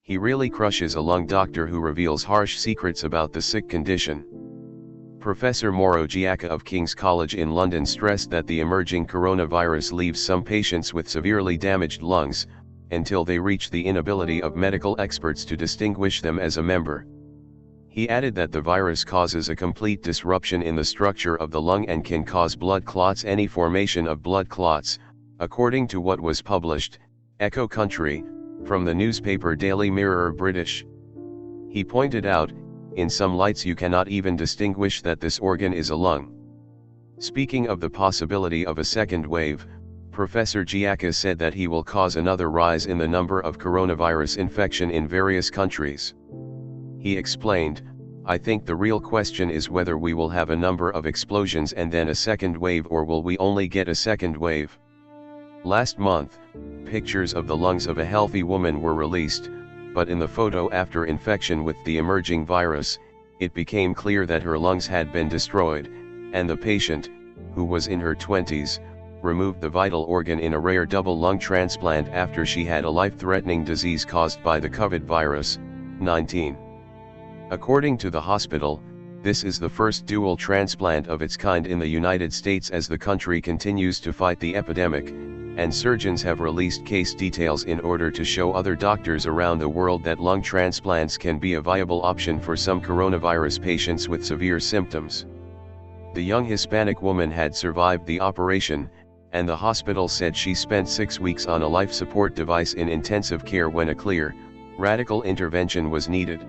He really crushes a lung doctor who reveals harsh secrets about the sick condition. Professor Mauro Giacca of King's College in London stressed that the emerging coronavirus leaves some patients with severely damaged lungs, until they reach the inability of medical experts to distinguish them as a member. He added that the virus causes a complete disruption in the structure of the lung and can cause blood clots. Any formation of blood clots, according to what was published, Echo Country, from the newspaper Daily Mirror British. He pointed out, in some lights you cannot even distinguish that this organ is a lung. Speaking of the possibility of a second wave, Professor Giacca said that he will cause another rise in the number of coronavirus infection in various countries. He explained, "I think the real question is whether we will have a number of explosions and then a second wave, or will we only get a second wave?" Last month, pictures of the lungs of a healthy woman were released, but in the photo after infection with the emerging virus, it became clear that her lungs had been destroyed, and the patient, who was in her 20s, removed the vital organ in a rare double lung transplant after she had a life-threatening disease caused by the COVID virus, 19. According to the hospital, this is the first dual transplant of its kind in the United States as the country continues to fight the epidemic, and surgeons have released case details in order to show other doctors around the world that lung transplants can be a viable option for some coronavirus patients with severe symptoms. The young Hispanic woman had survived the operation, and the hospital said she spent 6 weeks on a life support device in intensive care when a clear, radical intervention was needed.